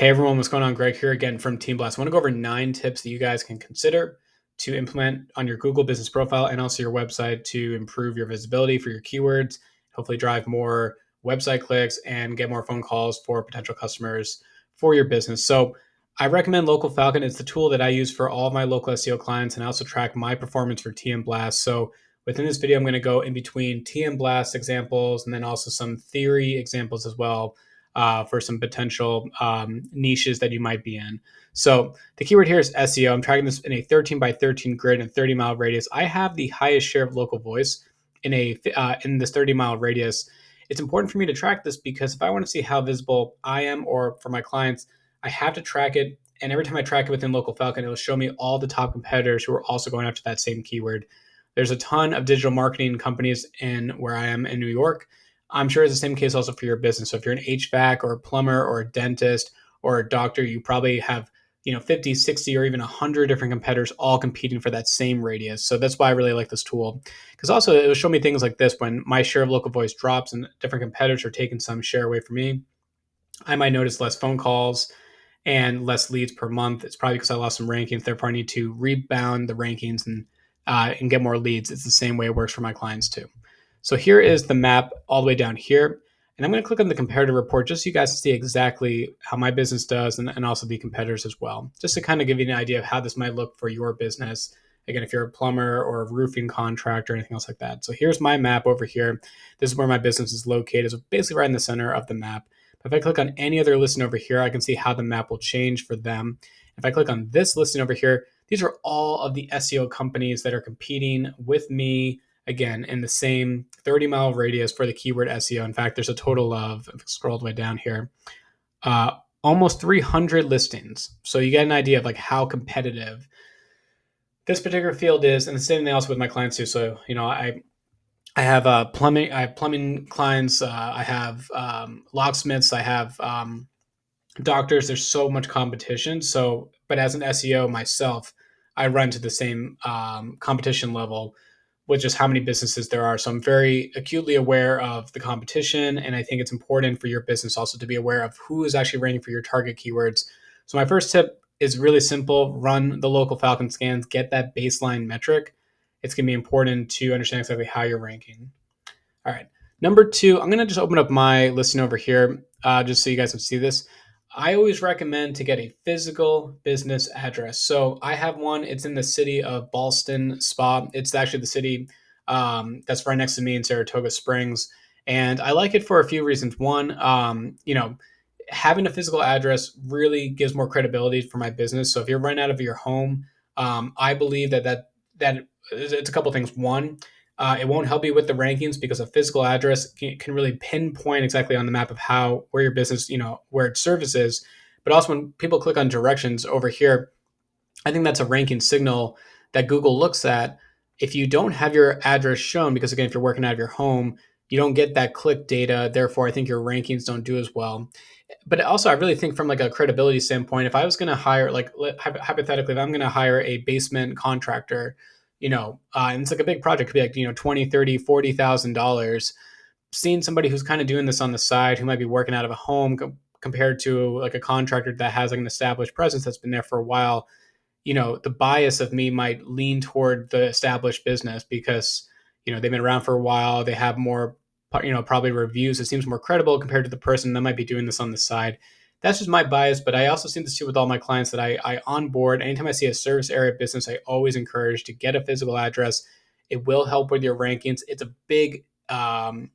Hey everyone, what's going on? Greg here again from Team Blast. I want to go over 9 tips that you guys can consider to implement on your Google business profile and also your website to improve your visibility for your keywords, hopefully drive more website clicks and get more phone calls for potential customers for your business. So I recommend Local Falcon. It's the tool that I use for all of my local SEO clients, and I also track my performance for TM Blast. So within this video, I'm going to go in between TM Blast examples and then also some theory examples as well for some potential niches that you might be in. So the keyword here is SEO. I'm tracking this in a 13 by 13 grid and 30-mile radius. I have the highest share of local voice in this 30-mile radius. It's important for me to track this because if I want to see how visible I am or for my clients, I have to track it. And every time I track it within Local Falcon, it will show me all the top competitors who are also going after that same keyword. There's a ton of digital marketing companies in where I am in New York. I'm sure it's the same case also for your business. So if you're an HVAC or a plumber or a dentist or a doctor, you probably have 50, 60, or even 100 different competitors all competing for that same radius. So that's why I really like this tool, because also it will show me things like this. When my share of local voice drops and different competitors are taking some share away from me, I might notice less phone calls and less leads per month. It's probably because I lost some rankings. Therefore, I need to rebound the rankings and get more leads. It's the same way it works for my clients too. So here is the map all the way down here. And I'm going to click on the comparative report just so you guys can see exactly how my business does and also the competitors as well, just to kind of give you an idea of how this might look for your business. Again, if you're a plumber or a roofing contractor or anything else like that. So here's my map over here. This is where my business is located. So basically right in the center of the map. If I click on any other listing over here, I can see how the map will change for them. If I click on this listing over here, these are all of the SEO companies that are competing with me, again, in the same 30-mile radius for the keyword SEO. In fact, there's a total of, if I scroll all the way down here, almost 300 listings. So you get an idea of like how competitive this particular field is. And the same thing also with my clients too. So, I have plumbing clients. I have locksmiths. I have doctors. There's so much competition. So, but as an SEO myself, I run to the same competition level with just how many businesses there are. So I'm very acutely aware of the competition, and I think it's important for your business also to be aware of who is actually ranking for your target keywords. So my first tip is really simple: run the local Falcon scans, get that baseline metric. It's going to be important to understand exactly how you're ranking. All right. Number 2, I'm going to just open up my listing over here just so you guys can see this. I always recommend to get a physical business address. So I have one. It's in the city of Ballston Spa. It's actually the city that's right next to me in Saratoga Springs. And I like it for a few reasons. One, having a physical address really gives more credibility for my business. So if you're running out of your home, I believe that it's a couple of things. One, it won't help you with the rankings because a physical address can really pinpoint exactly on the map of where your business, where its service is. But also when people click on directions over here, I think that's a ranking signal that Google looks at. If you don't have your address shown, because again, if you're working out of your home, you don't get that click data. Therefore, I think your rankings don't do as well. But also, I really think from like a credibility standpoint, if I was going to hire, like hypothetically, if I'm going to hire a basement contractor, and it's like a big project, it could be like, 20, 30, $40,000, seeing somebody who's kind of doing this on the side, who might be working out of a home compared to like a contractor that has like an established presence that's been there for a while, the bias of me might lean toward the established business because, they've been around for a while. They have more, probably reviews. It seems more credible compared to the person that might be doing this on the side. That's just my bias, but I also seem to see with all my clients that I onboard. Anytime I see a service area business, I always encourage to get a physical address. It will help with your rankings. It's a big, I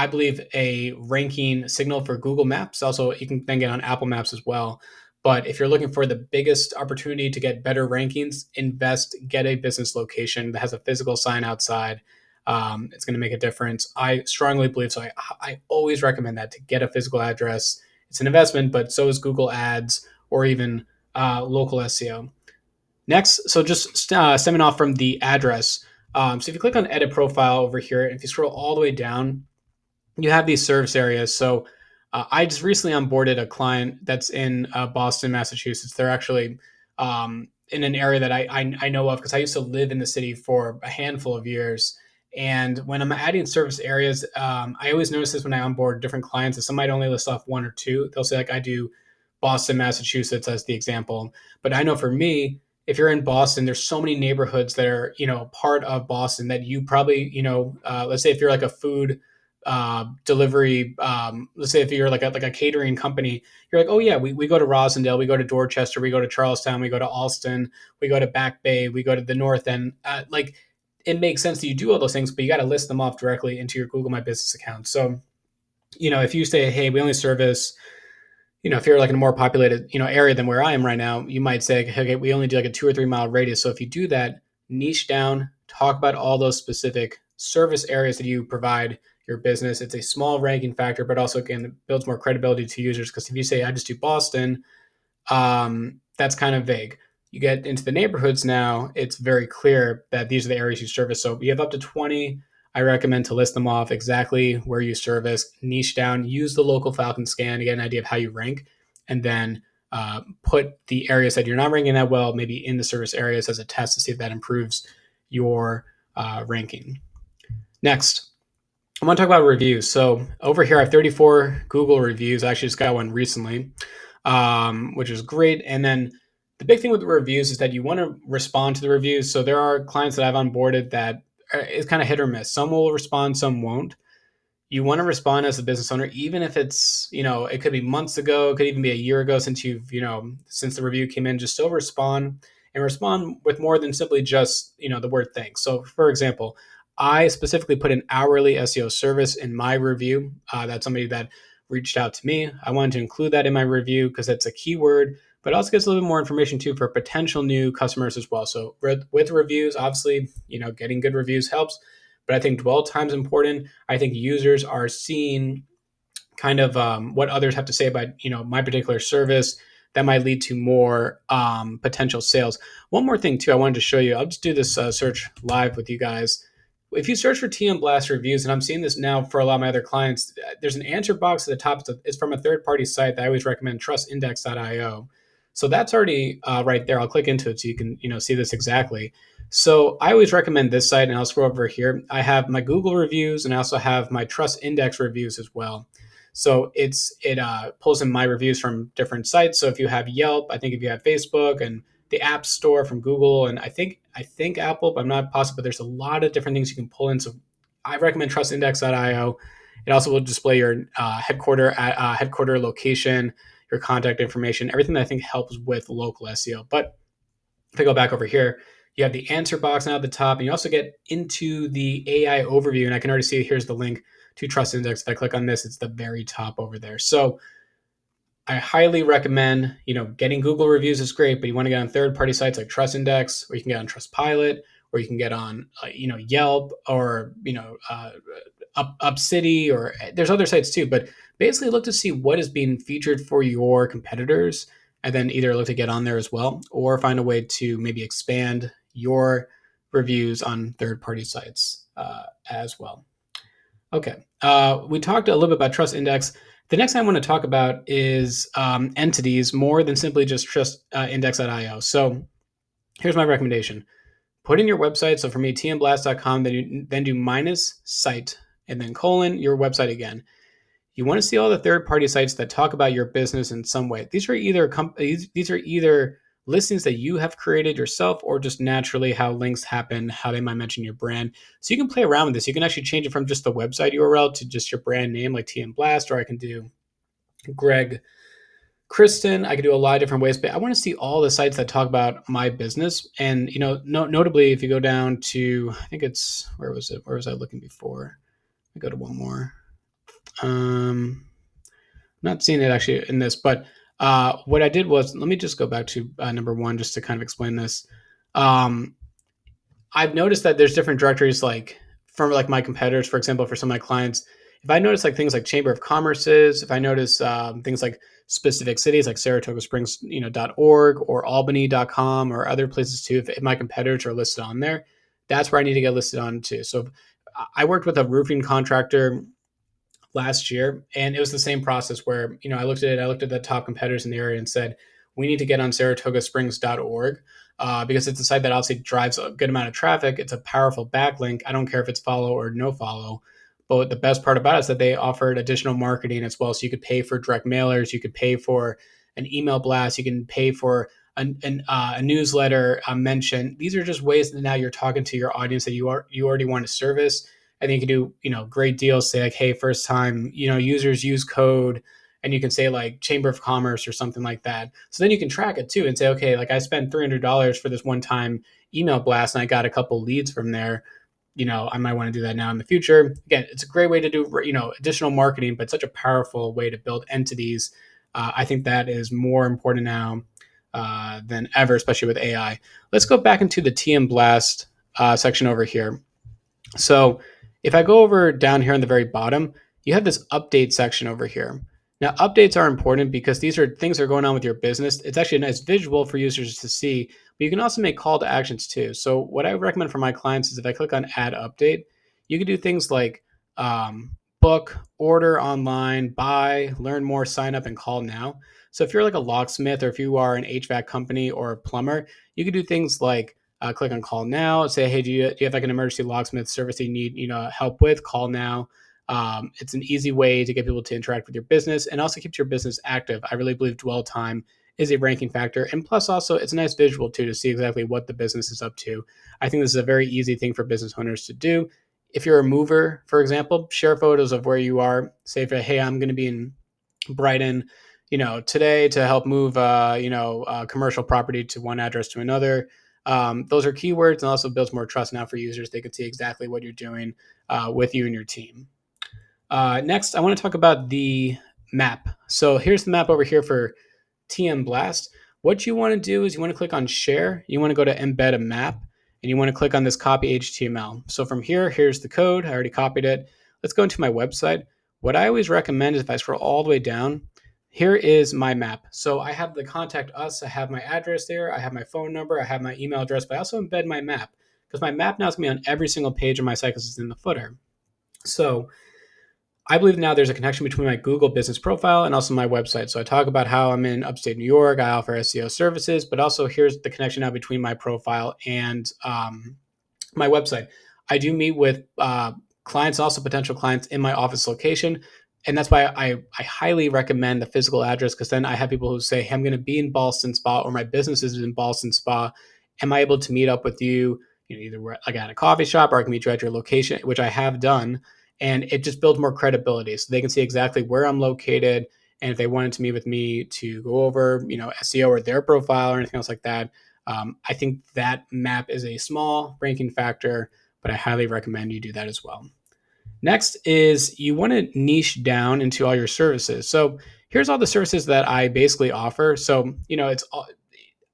believe, a ranking signal for Google Maps. Also, you can then get on Apple Maps as well. But if you're looking for the biggest opportunity to get better rankings, get a business location that has a physical sign outside. It's going to make a difference. I strongly believe so. I always recommend that, to get a physical address. It's an investment, but so is Google Ads or even local SEO. Next, so just stemming off from the address. So if you click on Edit Profile over here, if you scroll all the way down, you have these service areas. So I just recently onboarded a client that's in Boston, Massachusetts. They're actually in an area that I know of because I used to live in the city for a handful of years. And when I'm adding service areas, I always notice this when I onboard different clients, that some might only list off one or two. They'll say like, I do Boston, Massachusetts as the example. But I know for me, if you're in Boston, there's so many neighborhoods that are, part of Boston that you probably, let's say if you're like a food delivery, let's say if you're like a catering company, you're like, oh yeah, we go to Rosendale, we go to Dorchester, we go to Charlestown, we go to Alston, we go to Back Bay, we go to the North End. Like it makes sense that you do all those things, but you got to list them off directly into your Google My Business account. So, if you say, hey, we only service, if you're like in a more populated, area than where I am right now, you might say, okay, we only do like a 2 or 3 mile radius. So if you do that, niche down, talk about all those specific service areas that you provide your business. It's a small ranking factor, but also again, it builds more credibility to users. Because if you say, I just do Boston, that's kind of vague. You get into the neighborhoods now, it's very clear that these are the areas you service. So you have up to 20. I recommend to list them off exactly where you service, niche down, use the local Falcon scan to get an idea of how you rank, and then put the areas that you're not ranking that well, maybe in the service areas as a test to see if that improves your ranking. Next, I want to talk about reviews. So over here, I have 34 Google reviews. I actually just got one recently, which is great. And then the big thing with the reviews is that you want to respond to the reviews. So there are clients that I've onboarded that is kind of hit or miss. Some will respond, some won't. You want to respond as a business owner, even if it's, it could be months ago, it could even be a year ago since since the review came in, just still respond and respond with more than simply just, the word thanks. So for example, I specifically put an hourly SEO service in my review. That's somebody that reached out to me. I wanted to include that in my review because it's a keyword, but it also gives a little bit more information too for potential new customers as well. So with reviews, obviously, getting good reviews helps, but I think dwell time is important. I think users are seeing kind of what others have to say about, my particular service that might lead to more potential sales. One more thing too, I wanted to show you. I'll just do this search live with you guys. If you search for TM Blast reviews, and I'm seeing this now for a lot of my other clients, there's an answer box at the top. It's from a third-party site that I always recommend, trustindex.io. So that's already right there. I'll click into it so you can see this exactly. So I always recommend this site, and I'll scroll over here. I have my Google reviews, and I also have my Trust Index reviews as well. So it pulls in my reviews from different sites. So if you have Yelp, I think if you have Facebook and the App Store from Google, and I think Apple, but I'm not positive, but there's a lot of different things you can pull in. So I recommend trustindex.io. It also will display your headquarter location, your contact information, everything that I think helps with local SEO. But if I go back over here, you have the answer box now at the top, and you also get into the AI overview. And I can already see here's the link to Trust Index. If I click on this, it's the very top over there. So I highly recommend, getting Google reviews is great, but you want to get on third-party sites like Trust Index, or you can get on Trustpilot, or you can get on, Yelp, or UpCity, or there's other sites too. But basically, look to see what is being featured for your competitors, and then either look to get on there as well, or find a way to maybe expand your reviews on third-party sites as well. Okay, we talked a little bit about Trust Index. The next thing I want to talk about is entities more than simply just trustindex.io. So here's my recommendation. Put in your website. So for me, tmblast.com, then do minus site and then colon your website again. You want to see all the third-party sites that talk about your business in some way. These are either listings that you have created yourself or just naturally how links happen, how they might mention your brand. So you can play around with this. You can actually change it from just the website URL to just your brand name like TM Blast, or I can do Greg Kristen. I can do a lot of different ways, but I want to see all the sites that talk about my business. And, notably, if you go down to, I think it's, where was it? Where was I looking before? Let me go to one more. Not seeing it actually in this, but what I did was, let me just go back to number one, just to kind of explain this. I've noticed that there's different directories, like from like my competitors, for example, for some of my clients. If I notice like things like Chamber of Commerce's, if I notice things like specific cities like Saratoga Springs, .org or Albany.com or other places too, if my competitors are listed on there, that's where I need to get listed on too. So I worked with a roofing contractor last year, and it was the same process where, I looked at the top competitors in the area and said, we need to get on saratogasprings.org because it's a site that obviously drives a good amount of traffic. It's a powerful backlink. I don't care if it's follow or no follow. But the best part about it is that they offered additional marketing as well. So you could pay for direct mailers. You could pay for an email blast. You can pay for a newsletter mention. These are just ways that now you're talking to your audience that you already want to service. I think you can do great deals. Say like, hey, first time users use code, and you can say like Chamber of Commerce or something like that. So then you can track it too and say, okay, like I spent $300 for this one time email blast and I got a couple leads from there. I might want to do that now in the future. Again, it's a great way to do, additional marketing, but such a powerful way to build entities. I think that is more important now than ever, especially with AI. Let's go back into the TM Blast section over here. So if I go over down here on the very bottom, you have this update section over here. Now, updates are important because these are things that are going on with your business. It's actually a nice visual for users to see, but you can also make call to actions too. So what I recommend for my clients is if I click on add update, you can do things like book, order online, buy, learn more, sign up, and call now. So if you're like a locksmith or if you are an HVAC company or a plumber, you can do things like click on call now, say, hey, do you have like an emergency locksmith service that you need help with? Call now. It's an easy way to get people to interact with your business and also keeps your business active. I really believe dwell time is a ranking factor. And plus also it's a nice visual too to see exactly what the business is up to. I think this is a very easy thing for business owners to do. If you're a mover, for example, share photos of where you are. Say, hey, I'm going to be in Brighton, today to help move, commercial property to one address to another. Those are keywords and also builds more trust now for users. They can see exactly what you're doing with you and your team. Next, I want to talk about the map. So here's the map over here for TM Blast. What you want to do is you want to click on share. You want to go to embed a map and you want to click on this copy HTML. So from here, here's the code. I already copied it. Let's go into my website. What I always recommend is if I scroll all the way down, here is my map. So I have the contact us. I have my address there. I have my phone number. I have my email address, but I also embed my map because my map now is going to be on every single page of my site because it's in the footer. So I believe now there's a connection between my Google business profile and also my website. So I talk about how I'm in upstate New York. I offer SEO services, but also here's the connection now between my profile and my website. I do meet with clients, also potential clients in my office location. And that's why I highly recommend the physical address, because then I have people who say, hey, I'm going to be in Ballston Spa or my business is in Ballston Spa. Am I able to meet up with you? Either like at a coffee shop or I can meet you at your location, which I have done. And it just builds more credibility. So they can see exactly where I'm located. And if they wanted to meet with me to go over, SEO or their profile or anything else like that, I think that map is a small ranking factor, but I highly recommend you do that as well. Next is you want to niche down into all your services. So here's all the services that I basically offer. So,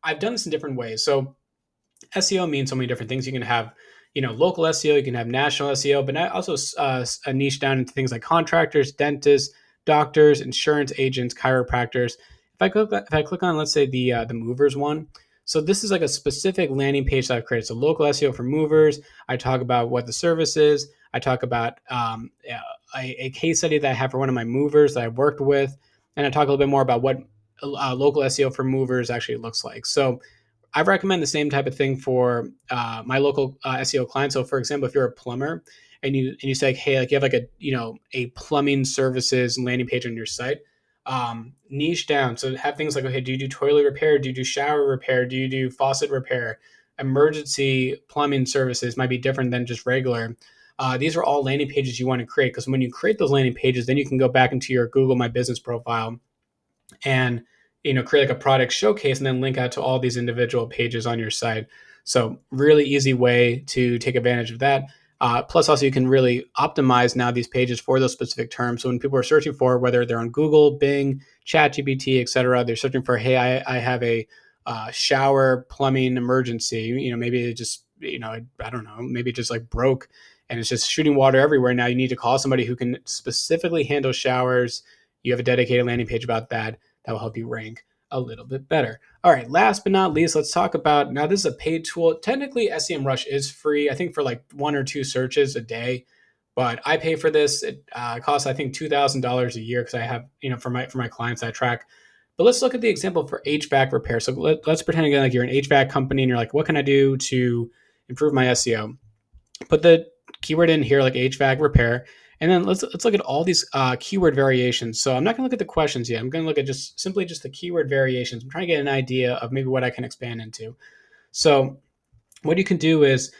I've done this in different ways. So SEO means so many different things. You can have, local SEO, you can have national SEO, but also a niche down into things like contractors, dentists, doctors, insurance agents, chiropractors. If I click on, let's say the movers one. So this is like a specific landing page that I've created. So local SEO for movers. I talk about what the service is. I talk about a case study that I have for one of my movers that I've worked with. And I talk a little bit more about what local SEO for movers actually looks like. So I recommend the same type of thing for my local SEO clients. So, for example, if you're a plumber and you say, hey, like you have like a plumbing services landing page on your site, niche down. So have things like, okay, do you do toilet repair? Do you do shower repair? Do you do faucet repair? Emergency plumbing services might be different than just regular. These are all landing pages you want to create, because when you create those landing pages, then you can go back into your Google My Business profile and create like a product showcase and then link out to all these individual pages on your site. So really easy way to take advantage of that. Plus also you can really optimize now these pages for those specific terms. So when people are searching for, whether they're on Google, Bing, ChatGPT, etc., they're searching for, hey, I have a shower plumbing emergency. Maybe it just, I don't know, maybe it just like broke and it's just shooting water everywhere. Now you need to call somebody who can specifically handle showers. You have a dedicated landing page about that. That will help you rank a little bit better. All right, last but not least, let's talk about, now this is a paid tool. Technically, SEMrush is free, I think for like 1 or 2 searches a day, but I pay for this. It costs, I think, $2,000 a year because I have, for my clients I track. But let's look at the example for HVAC repair. So let's pretend again like you're an HVAC company and you're like, what can I do to improve my SEO? Put the keyword in here like HVAC repair, And then let's look at all these keyword variations. So I'm not going to look at the questions yet. I'm going to look at just simply just the keyword variations. I'm trying to get an idea of maybe what I can expand into. So what you can do is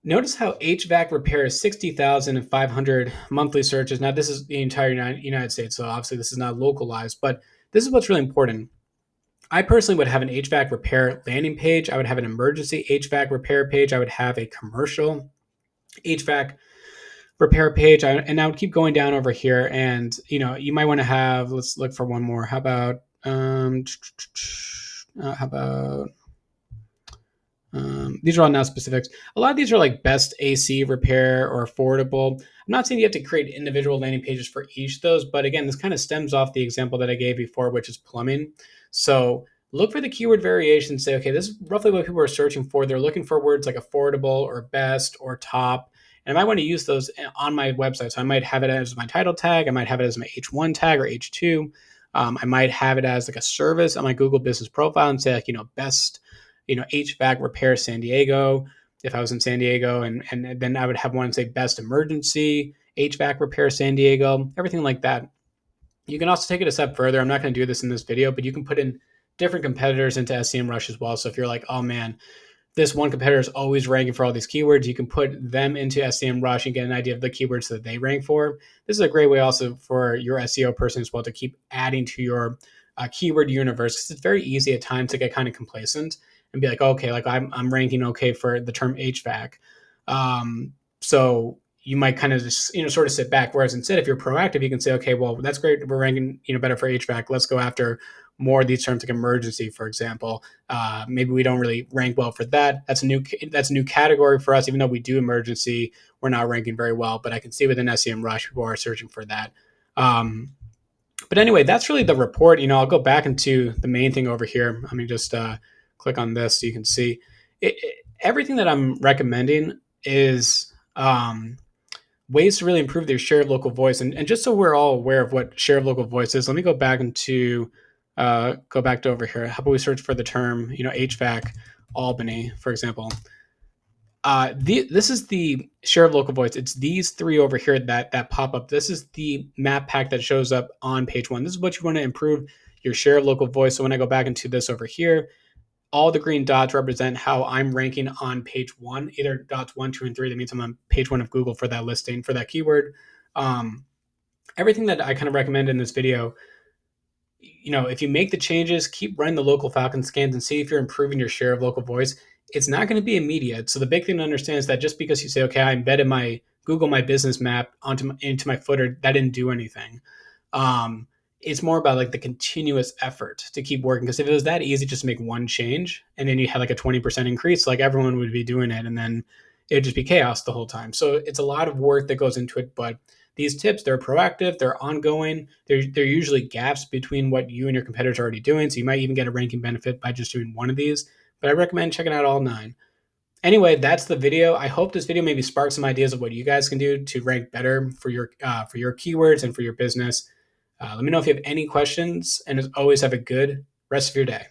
notice how HVAC repair is 60,500 monthly searches. Now this is the entire United States, so obviously this is not localized, but this is what's really important. I personally would have an HVAC repair landing page. I would have an emergency HVAC repair page. I would have a commercial HVAC repair page. And I would keep going down over here. And, you might want to have, let's look for one more. How about, these are all now specifics. A lot of these are like best AC repair or affordable. I'm not saying you have to create individual landing pages for each of those, but again, this kind of stems off the example that I gave before, which is plumbing. So look for the keyword variation. Say, okay, this is roughly what people are searching for. They're looking for words like affordable or best or top. And I might want to use those on my website. So I might have it as my title tag. I might have it as my H1 tag or H2. I might have it as like a service on my Google business profile and say like, best, HVAC repair San Diego. If I was in San Diego, and then I would have one say best emergency HVAC repair San Diego, everything like that. You can also take it a step further. I'm not going to do this in this video, but you can put in different competitors into SEMrush as well. So if you're like, oh man, this one competitor is always ranking for all these keywords, you can put them into SEMrush and get an idea of the keywords that they rank for. This is a great way also for your SEO person as well to keep adding to your keyword universe, because it's very easy at times to get kind of complacent and be like, okay, like I'm ranking okay for the term HVAC. So you might kind of just, sort of sit back. Whereas instead, if you're proactive, you can say, okay, well, that's great. We're ranking, better for HVAC. Let's go after more of these terms like emergency, for example. Maybe we don't really rank well for that. That's a new category for us. Even though we do emergency, we're not ranking very well, but I can see within SEMrush, people are searching for that. But anyway, that's really the report. I'll go back into the main thing over here. Let me just click on this so you can see everything that I'm recommending is ways to really improve their share of local voice. And just so we're all aware of what share of local voice is, let me go back to over here. How about we search for the term, HVAC Albany, for example. This is the share of local voice. It's these three over here that pop up. This is the map pack that shows up on page one. This is what you want to improve your share of local voice. So when I go back into this over here, all the green dots represent how I'm ranking on page one, either dots 1, 2, and 3. That means I'm on page 1 of Google for that listing, for that keyword. Everything that I kind of recommend in this video, if you make the changes, keep running the local Falcon scans and see if you're improving your share of local voice. It's not going to be immediate. So the big thing to understand is that just because you say, okay, I embedded my Google My Business map into my footer, that didn't do anything. It's more about like the continuous effort to keep working. Because if it was that easy just to make one change and then you had like a 20% increase, like everyone would be doing it, and then it would just be chaos the whole time. So it's a lot of work that goes into it. But these tips, they're proactive, they're ongoing. They're usually gaps between what you and your competitors are already doing. So you might even get a ranking benefit by just doing one of these. But I recommend checking out all 9. Anyway, that's the video. I hope this video maybe sparks some ideas of what you guys can do to rank better for your keywords and for your business. Let me know if you have any questions, and as always, have a good rest of your day.